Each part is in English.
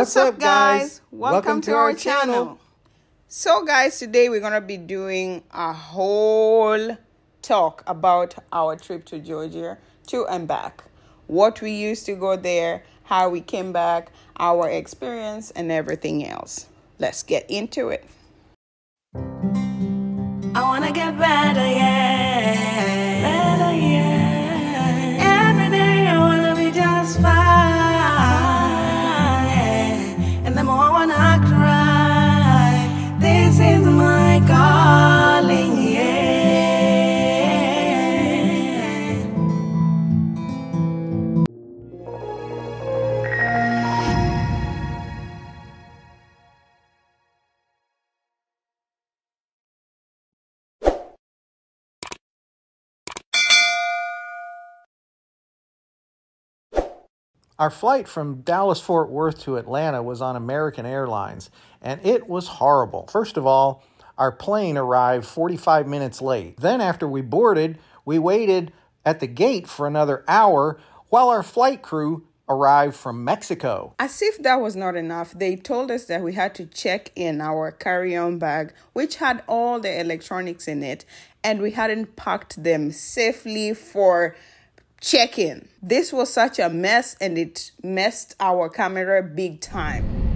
What's up, guys? Welcome to our channel. So guys, today we're going to be doing a whole talk about our trip to Georgia to and back. What we used to go there, how we came back, our experience, and everything else. Let's get into it. I want to get better, yeah. Better, yeah. Every day I want to be just fine. Yeah. And the more I want to act right, this is my calling, yeah. Our flight from Dallas-Fort Worth to Atlanta was on American Airlines, and it was horrible. First of all, our plane arrived 45 minutes late. Then after we boarded, we waited at the gate for another hour while our flight crew arrived from Mexico. As if that was not enough, they told us that we had to check in our carry-on bag, which had all the electronics in it, and we hadn't packed them safely for check-in. This was such a mess, and it messed our camera big time.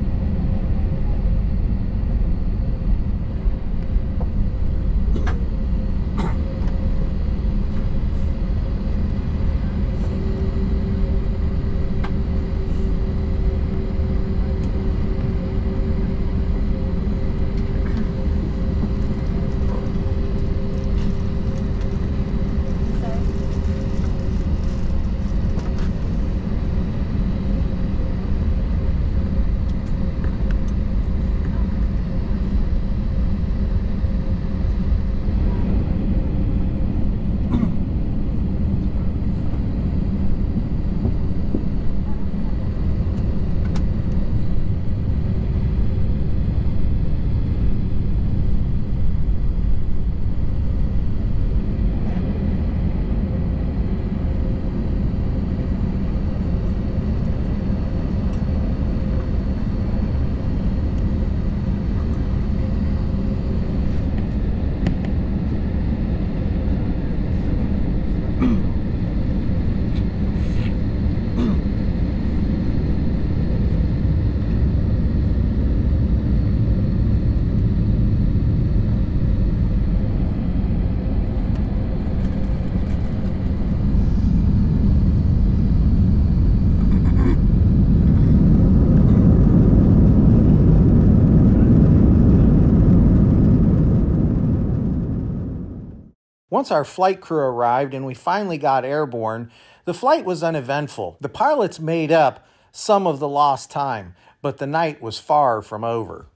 Once our flight crew arrived and we finally got airborne, the flight was uneventful. The pilots made up some of the lost time, but the night was far from over.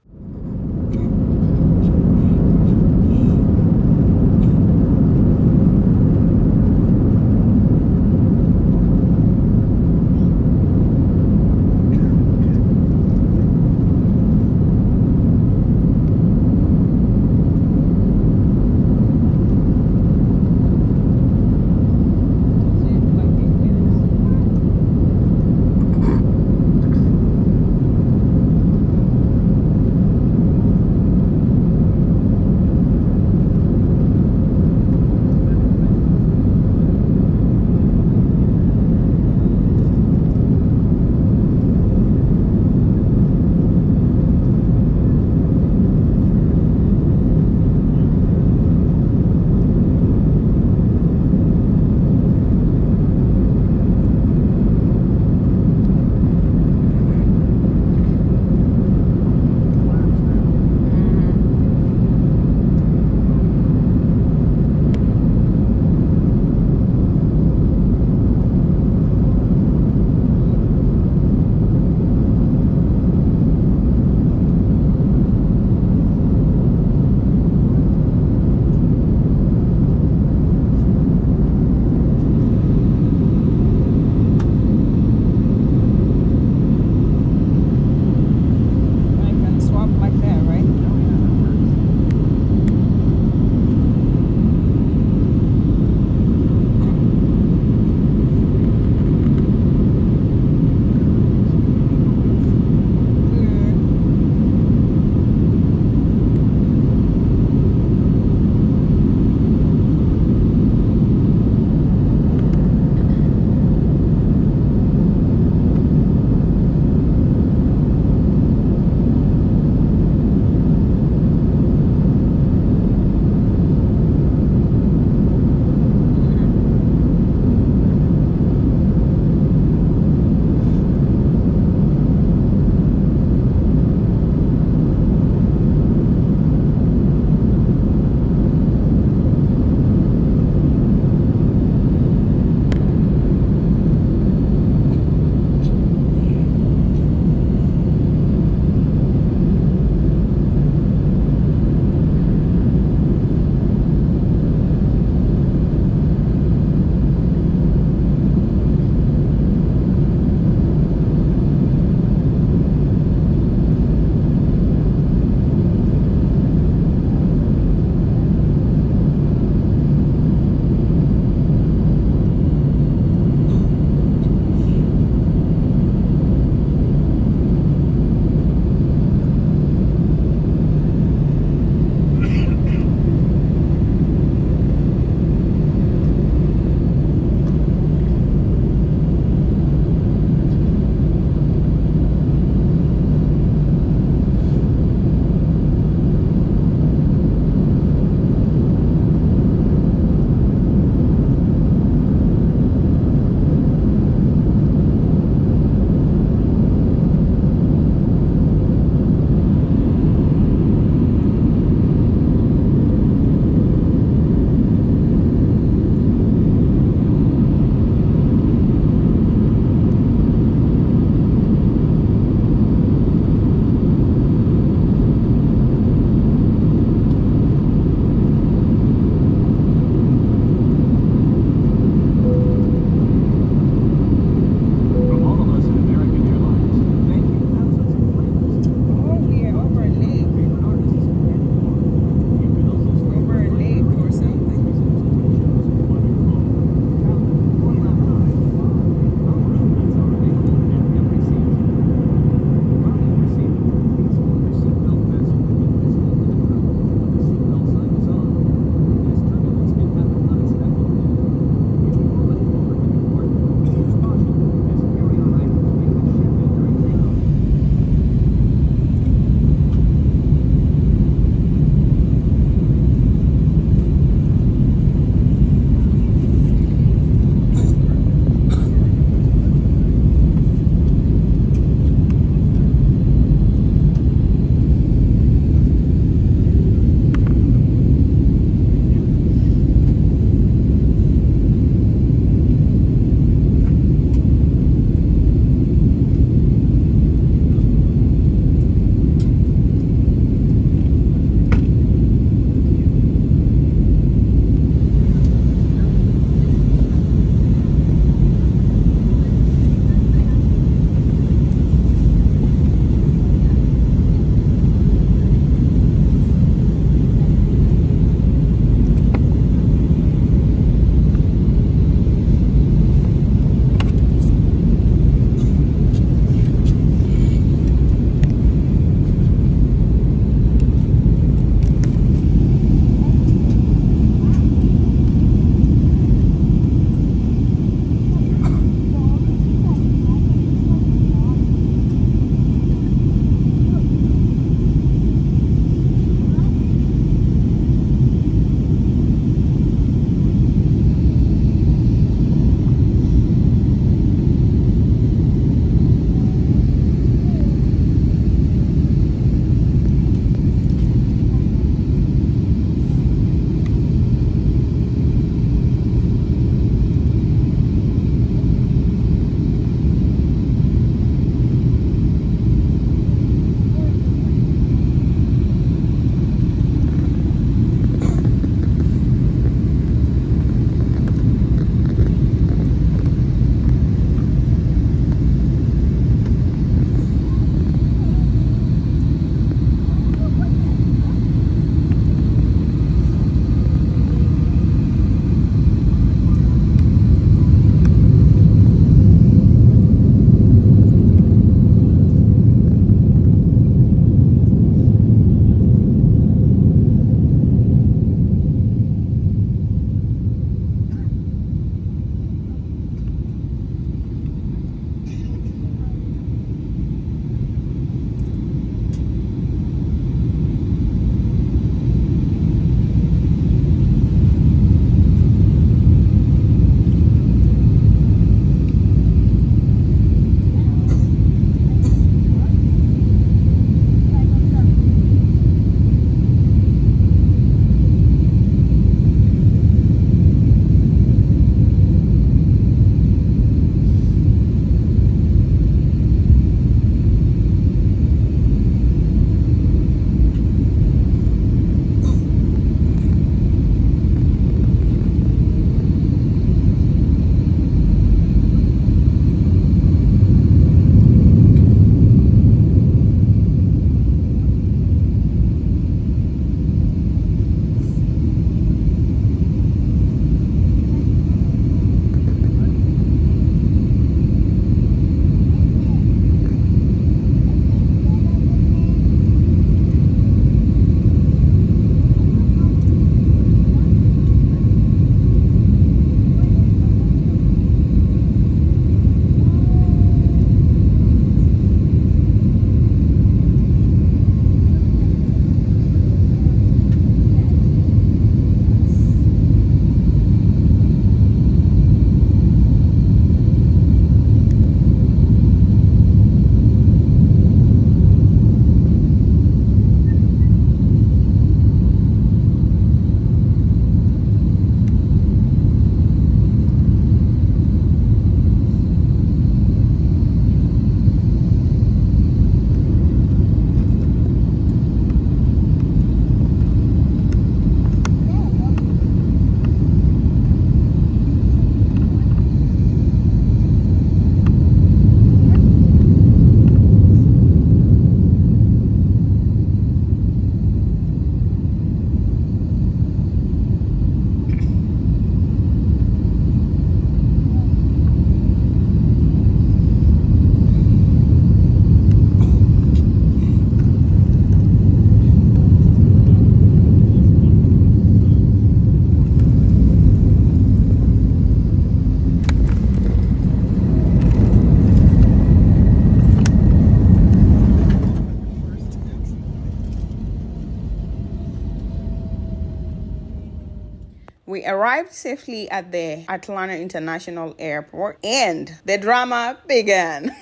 We arrived safely at the Atlanta International Airport and the drama began.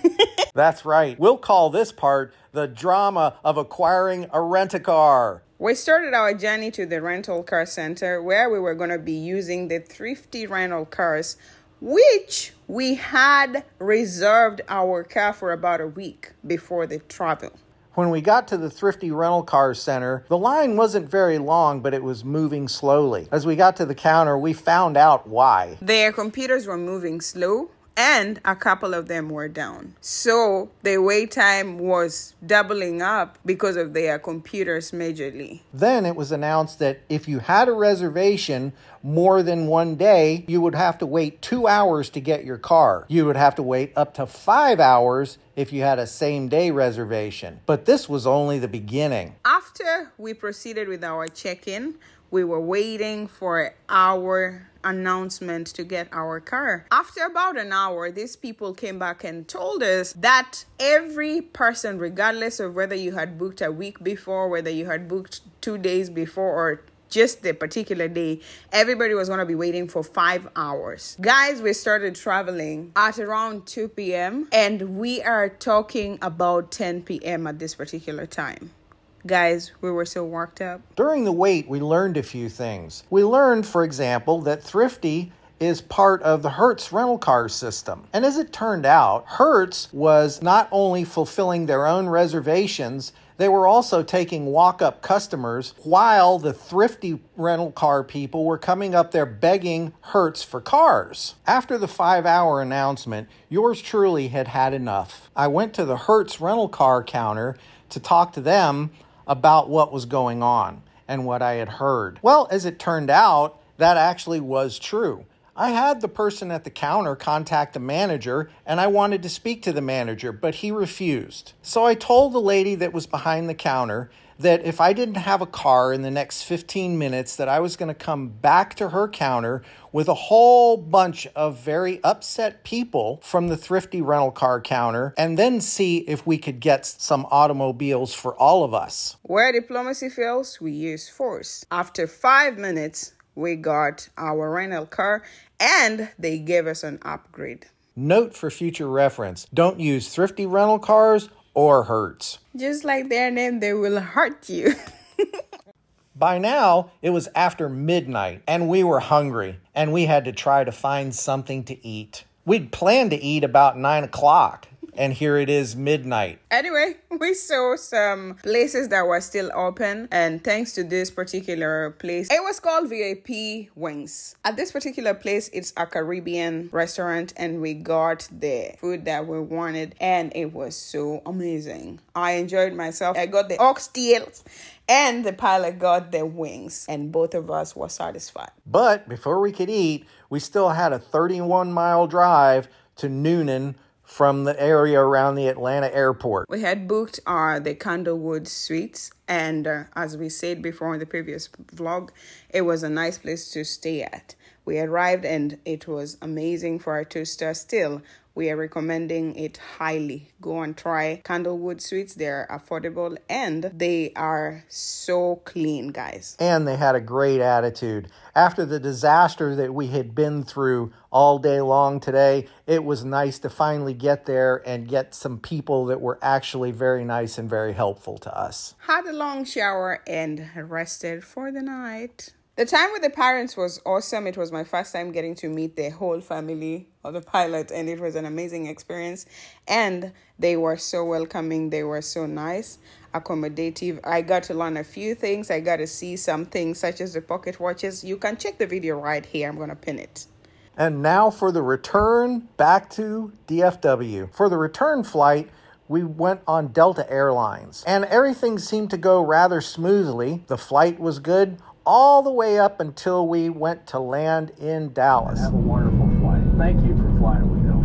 That's right. We'll call this part the drama of acquiring a rent-a-car. We started our journey to the rental car center where we were going to be using the Thrifty rental cars, which we had reserved our car for about a week before the travel. When we got to the Thrifty rental car center, the line wasn't very long, but it was moving slowly. As we got to the counter, we found out why. Their computers were moving slow, and a couple of them were down. So the wait time was doubling up because of their computers majorly. Then it was announced that if you had a reservation more than one day, you would have to wait 2 hours to get your car. You would have to wait up to 5 hours if you had a same-day reservation. But this was only the beginning. After we proceeded with our check-in, we were waiting for our announcement to get our car. After about an hour, these people came back and told us that every person, regardless of whether you had booked a week before, whether you had booked 2 days before, or just the particular day, everybody was going to be waiting for 5 hours. Guys, we started traveling at around 2 p.m. and we are talking about 10 p.m. at this particular time. Guys, we were so worked up. During the wait, we learned a few things. We learned, for example, that Thrifty is part of the Hertz rental car system. And as it turned out, Hertz was not only fulfilling their own reservations, they were also taking walk-up customers while the Thrifty rental car people were coming up there begging Hertz for cars. After the 5-hour announcement, yours truly had had enough. I went to the Hertz rental car counter to talk to them about what was going on and what I had heard. Well, as it turned out, that actually was true. I had the person at the counter contact the manager, and I wanted to speak to the manager, but he refused. So I told the lady that was behind the counter that if I didn't have a car in the next 15 minutes, that I was going to come back to her counter with a whole bunch of very upset people from the Thrifty rental car counter and then see if we could get some automobiles for all of us. Where diplomacy fails, we use force. After 5 minutes, we got our rental car and they gave us an upgrade. Note for future reference, don't use Thrifty rental cars or Hertz. Just like their name, they will hurt you. By now, it was after midnight, and we were hungry, and we had to try to find something to eat. We'd planned to eat about 9 o'clock, and here it is midnight. Anyway, we saw some places that were still open, and thanks to this particular place, it was called VIP Wings. At this particular place, it's a Caribbean restaurant, and we got the food that we wanted, and it was so amazing. I enjoyed myself. I got the oxtails, and the pilot got the wings, and both of us were satisfied. But before we could eat, we still had a 31-mile drive to Noonan from the area around the Atlanta airport. We had booked the Candlewood Suites, and as we said before in the previous vlog, it was a nice place to stay at. We arrived and it was amazing for our 2-star still. We are recommending it highly. Go and try Candlewood Suites. They're affordable and they are so clean, guys. And they had a great attitude. After the disaster that we had been through all day long today, it was nice to finally get there and get some people that were actually very nice and very helpful to us. Had a long shower and rested for the night. The time with the parents was awesome. It was my first time getting to meet the whole family of the pilot, and it was an amazing experience. And they were so welcoming. They were so nice, accommodative. I got to learn a few things. I got to see some things such as the pocket watches. You can check the video right here. I'm going to pin it. And now for the return back to DFW. For the return flight, we went on Delta Airlines, and everything seemed to go rather smoothly. The flight was good all the way up until we went to land in Dallas. Have a wonderful flight. Thank you for flying with Delta.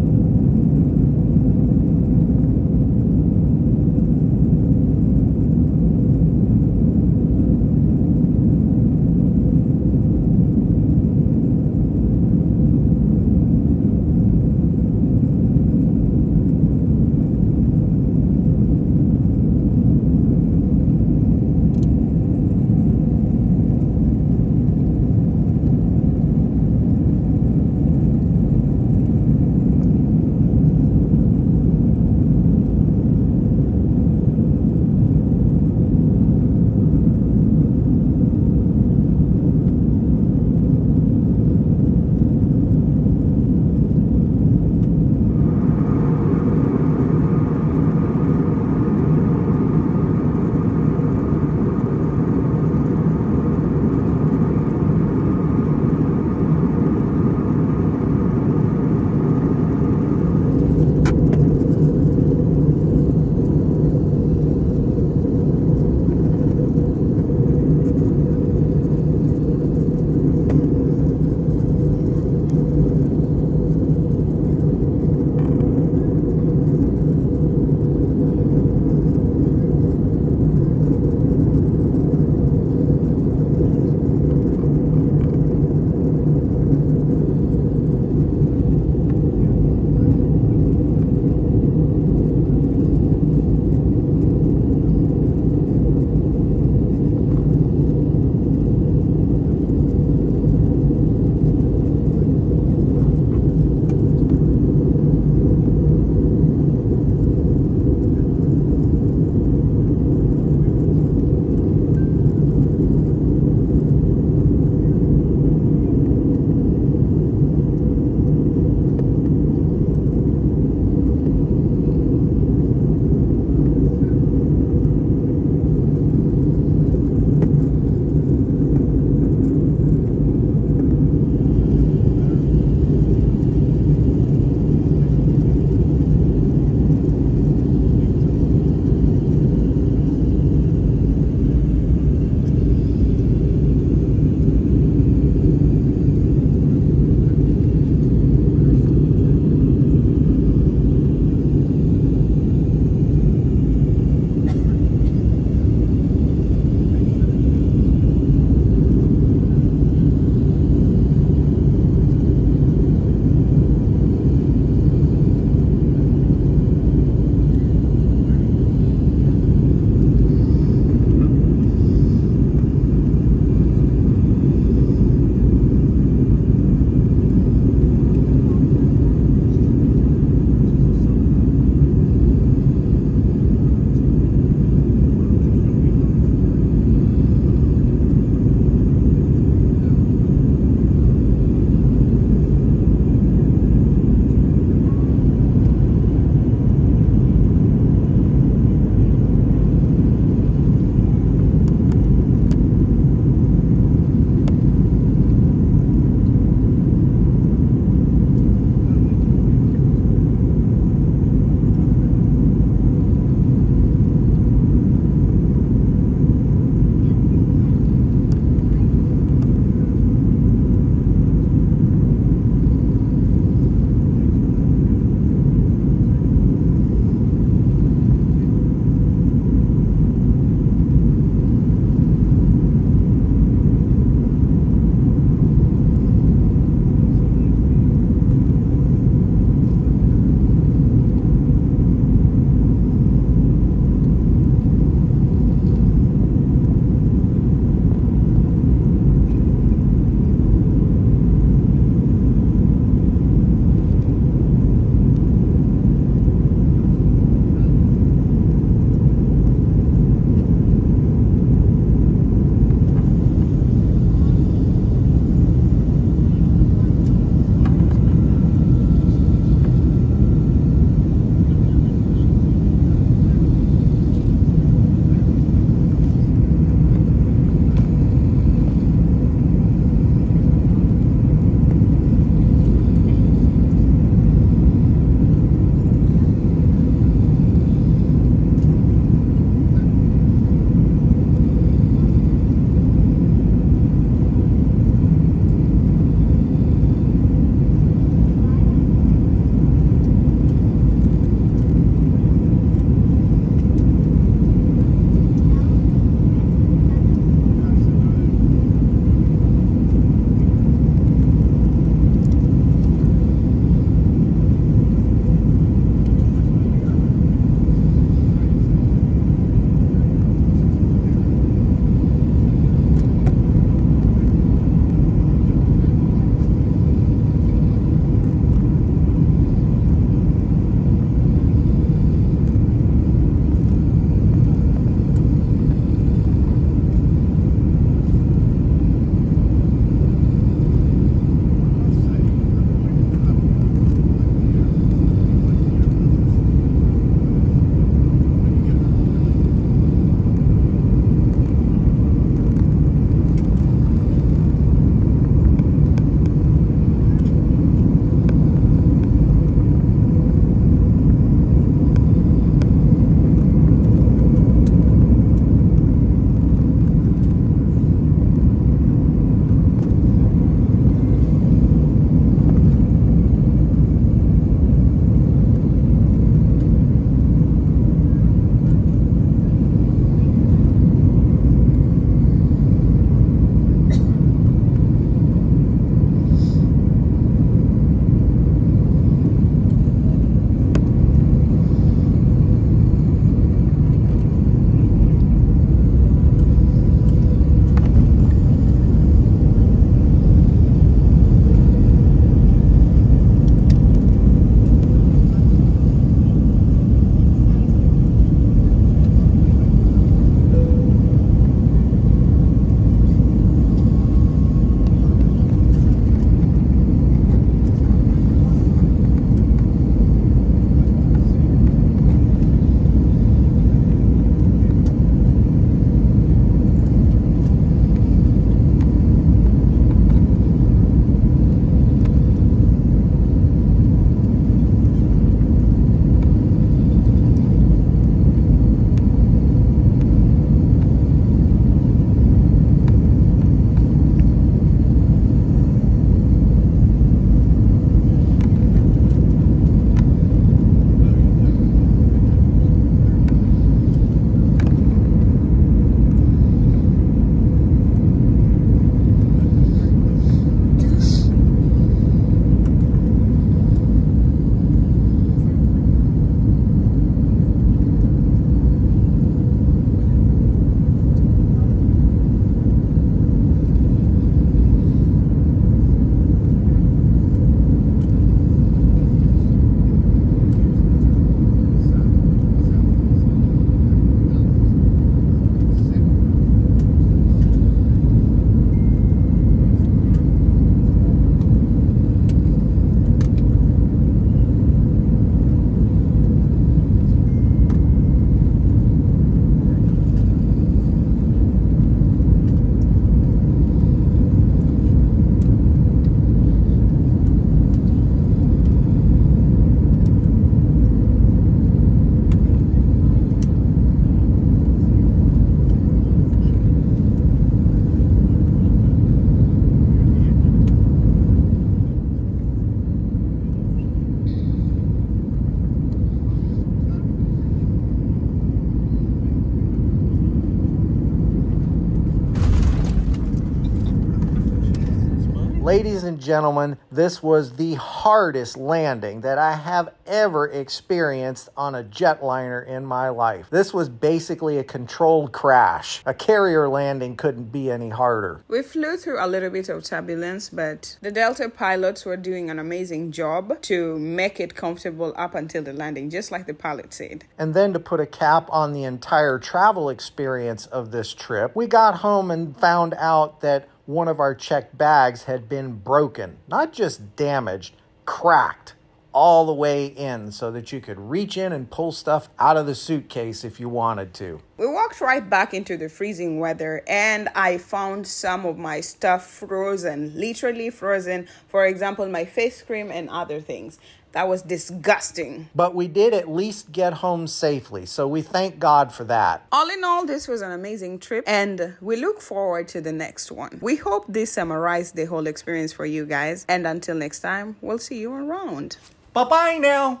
Ladies and gentlemen, this was the hardest landing that I have ever experienced on a jetliner in my life. This was basically a controlled crash. A carrier landing couldn't be any harder. We flew through a little bit of turbulence, but the Delta pilots were doing an amazing job to make it comfortable up until the landing, just like the pilot said. And then to put a cap on the entire travel experience of this trip, we got home and found out that one of our checked bags had been broken. Not just damaged, cracked all the way in so that you could reach in and pull stuff out of the suitcase if you wanted to. We walked right back into the freezing weather and I found some of my stuff frozen, literally frozen. For example, my face cream and other things. That was disgusting. But we did at least get home safely, so we thank God for that. All in all, this was an amazing trip and we look forward to the next one. We hope this summarized the whole experience for you guys. And until next time, we'll see you around. Bye-bye now.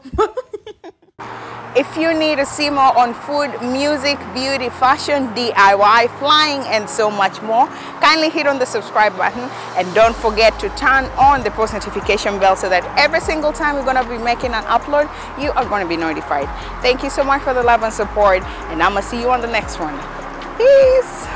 If you need to see more on food, music, beauty, fashion, DIY, flying, and so much more, kindly hit on the subscribe button and don't forget to turn on the post notification bell so that every single time we're going to be making an upload, you are going to be notified. Thank you so much for the love and support, and I'm going to see you on the next one. Peace.